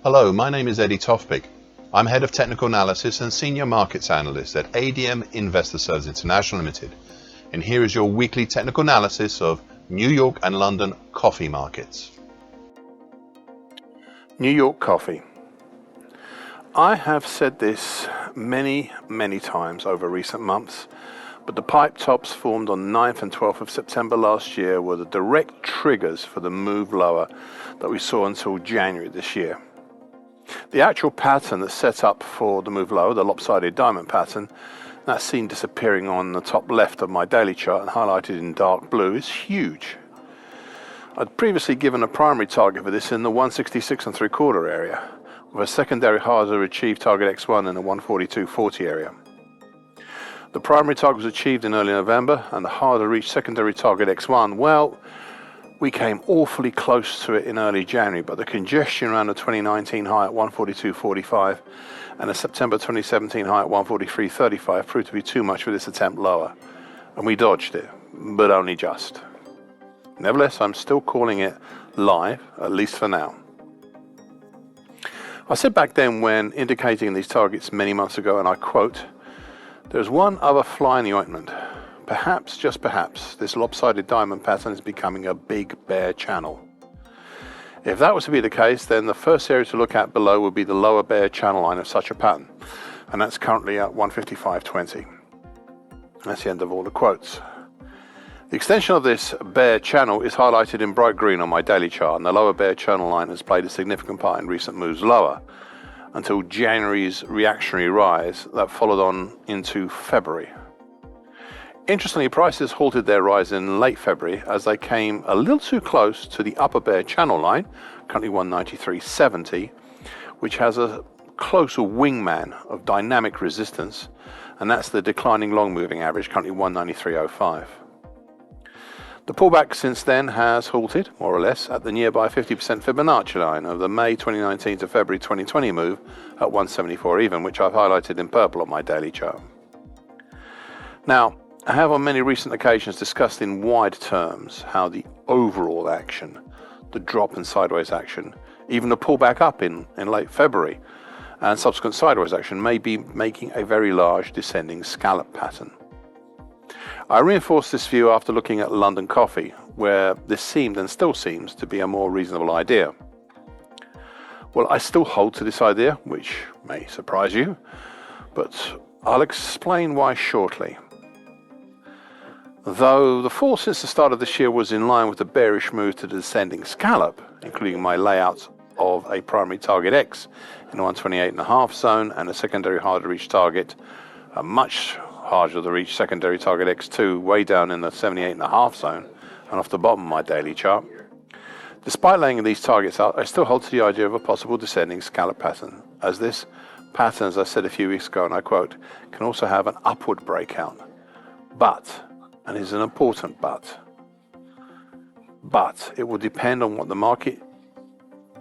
Hello, my name is Eddie Tofpik. I'm Head of Technical Analysis and Senior Markets Analyst at ADM Investor Services International Limited. And here is your weekly technical analysis of New York and London coffee markets. New York coffee. I have said this many times over recent months, but the pipe tops formed on 9th and 12th of September last year were the direct triggers for the move lower that we saw until January this year. The actual pattern that's set up for the move lower, the lopsided diamond pattern, that's seen disappearing on the top left of my daily chart and highlighted in dark blue, is huge. I'd previously given a primary target for this in the 166 and 3/4 area, with a secondary harder achieved target X1 in the 142.40 area. The primary target was achieved in early November, and the harder reached secondary target X1, well, we came awfully close to it in early January, but the congestion around the 2019 high at 142.45 and the September 2017 high at 143.35 proved to be too much for this attempt lower, and we dodged it, but only just. Nevertheless, I'm still calling it live, at least for now. I said back then when indicating these targets many months ago, and I quote, "There's one other fly in the ointment. Perhaps, just perhaps, this lopsided diamond pattern is becoming a big bear channel." If that was to be the case, then the first area to look at below would be the lower bear channel line of such a pattern, and that's currently at 155.20. That's the end of all the quotes. The extension of this bear channel is highlighted in bright green on my daily chart, and the lower bear channel line has played a significant part in recent moves lower until January's reactionary rise that followed on into February. Interestingly, prices halted their rise in late February as they came a little too close to the upper bear channel line, currently 193.70, which has a closer wingman of dynamic resistance, and that's the declining long moving average, currently 193.05. The pullback since then has halted, more or less, at the nearby 50% Fibonacci line of the May 2019 to February 2020 move at 174 even, which I've highlighted in purple on my daily chart. Now, I have on many recent occasions discussed in wide terms how the overall action, the drop and sideways action, even the pullback up in late February, and subsequent sideways action may be making a very large descending scallop pattern. I reinforced this view after looking at London coffee, where this seemed and still seems to be a more reasonable idea. Well, I still hold to this idea, which may surprise you, but I'll explain why shortly. Though the fall since the start of this year was in line with the bearish move to the descending scallop, including my layout of a primary target X in the 128.5 zone and a secondary hard to reach target, a much harder to reach secondary target X2 way down in the 78.5 zone and off the bottom of my daily chart. Despite laying these targets out, I still hold to the idea of a possible descending scallop pattern, as this pattern, as I said a few weeks ago, and I quote, can also have an upward breakout. But, and it's an important but it will depend on what the market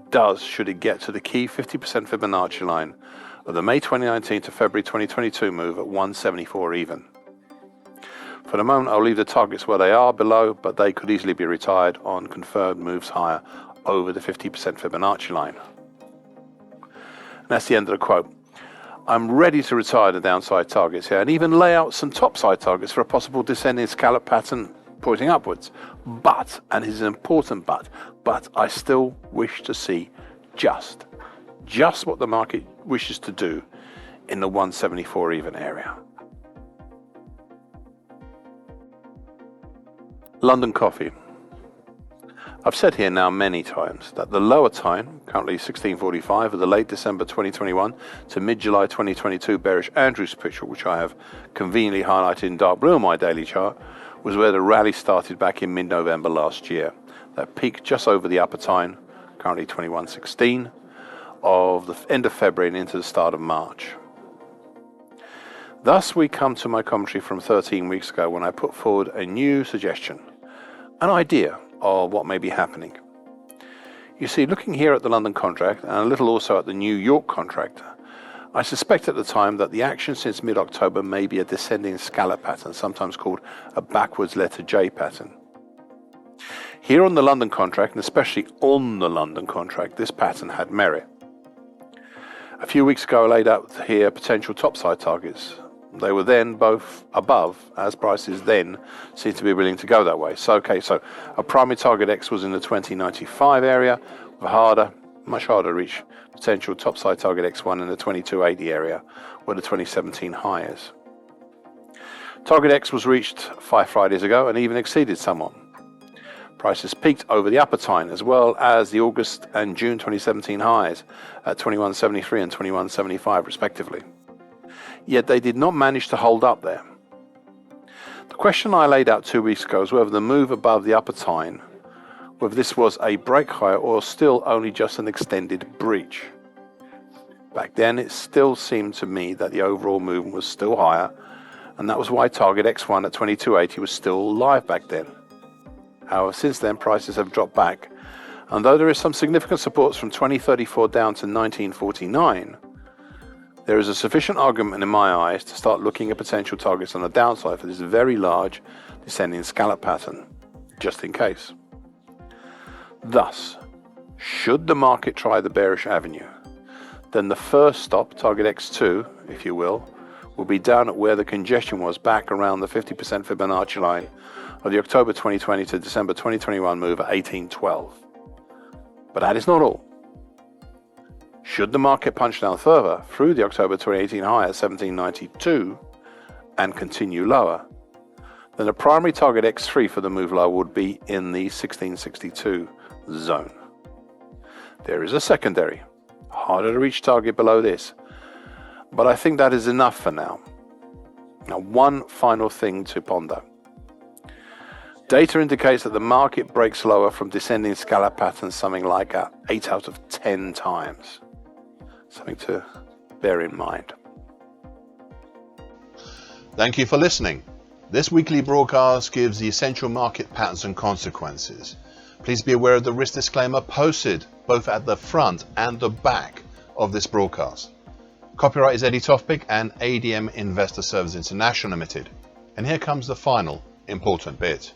does should it get to the key 50% Fibonacci line of the May 2019 to February 2022 move at 174 even. For the moment, I'll leave the targets where they are below, but they could easily be retired on confirmed moves higher over the 50% Fibonacci line. And that's the end of the quote. I'm ready to retire the downside targets here and even lay out some topside targets for a possible descending scallop pattern pointing upwards. But, and it's an important but I still wish to see just what the market wishes to do in the 174 even area. London coffee. I've said here now many times that the lower time, currently 1645 of the late December 2021 to mid-July 2022 bearish Andrews picture, which I have conveniently highlighted in dark blue on my daily chart, was where the rally started back in mid-November last year. That peaked just over the upper time, currently 2116, of the end of February and into the start of March. Thus we come to my commentary from 13 weeks ago when I put forward a new suggestion, an idea of what may be happening. You see, looking here at the London contract and a little also at the New York contract, I suspect at the time that the action since mid-October may be a descending scallop pattern, sometimes called a backwards letter J pattern. Here on the London contract, and especially on the London contract, this pattern had merit. A few weeks ago I laid out here potential topside targets. They were then both above, as prices then seemed to be willing to go that way. So a primary target X was in the 2095 area, with much harder to reach potential topside target X1 in the 2280 area, where the 2017 high is. Target X was reached 5 Fridays ago and even exceeded somewhat. Prices peaked over the upper time, as well as the August and June 2017 highs at 2173 and 2175 respectively. Yet they did not manage to hold up there. The question I laid out 2 weeks ago is whether the move above the upper time, whether this was a break higher or still only just an extended breach. Back then it still seemed to me that the overall movement was still higher, and that was why target X1 at 2280 was still live back then. However, since then prices have dropped back, and though there is some significant supports from 2034 down to 1949, there is a sufficient argument in my eyes to start looking at potential targets on the downside for this very large descending scallop pattern, just in case. Thus, should the market try the bearish avenue, then the first stop, target X2, if you will be down at where the congestion was back around the 50% Fibonacci line of the October 2020 to December 2021 move at 1812. But that is not all. Should the market punch down further through the October 2018 high at 1792 and continue lower, then the primary target X3 for the move lower would be in the 1662 zone. There is a secondary, harder to reach target below this, but I think that is enough for now. Now, one final thing to ponder. Data indicates that the market breaks lower from descending scallop patterns something like 8 out of 10 times. Something to bear in mind. Thank you for listening. This weekly broadcast gives the essential market patterns and consequences. Please be aware of the risk disclaimer posted both at the front and the back of this broadcast. Copyright is Eddie Toftbig and ADM Investor Services International Limited. And here comes the final important bit.